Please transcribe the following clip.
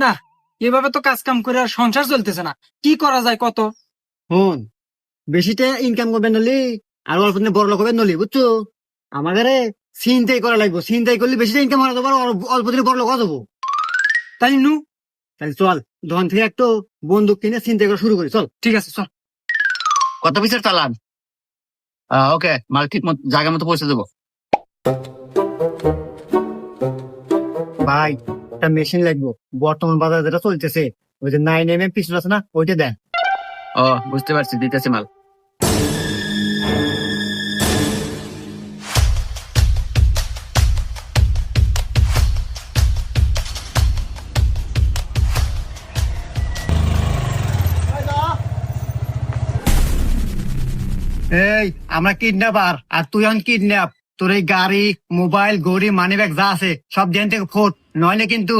না, এভাবে তো কাজ কাম করে আর সংসার চলতেছে না। কি করা যায় কত? হন, বেশিটা ইনকাম করবেন নলি আর অল্প দিনে বড় লোক হবেন নলি, বুঝছো? আমাদের চিন্তাই করা লাগবো, চিন্তাই করলে বেশিটা ইনকাম হওয়া যাবো, আর অল্প দিনে বড় লোক হওয়া যাবো। তাই নু। তাহলে চল, দোকান থেকে একটু বন্দুক কিনে চিন্তা করা শুরু করি, চল। ঠিক আছে, চল। কত পিসের চালান? ওকে, মাল ঠিক মতো জায়গা মতো পৌঁছে দেবো। ভাই, একটা মেশিন লাগবো, বর্তমান বাজারে যেটা চলতেছে, ওই যে 9mm পিস্তল আছে না, ওইটা দেন। ও, বুঝতে পারছি, দিতেছি মাল। এই, আমরা কিডন্যাপার আর তুই হন কিডন্যাপ। তোর এই গাড়ি, মোবাইল, ঘড়ি, মানি ব্যাগ যা আছে সব দেন থেকে ফোট, নইলে কিন্তু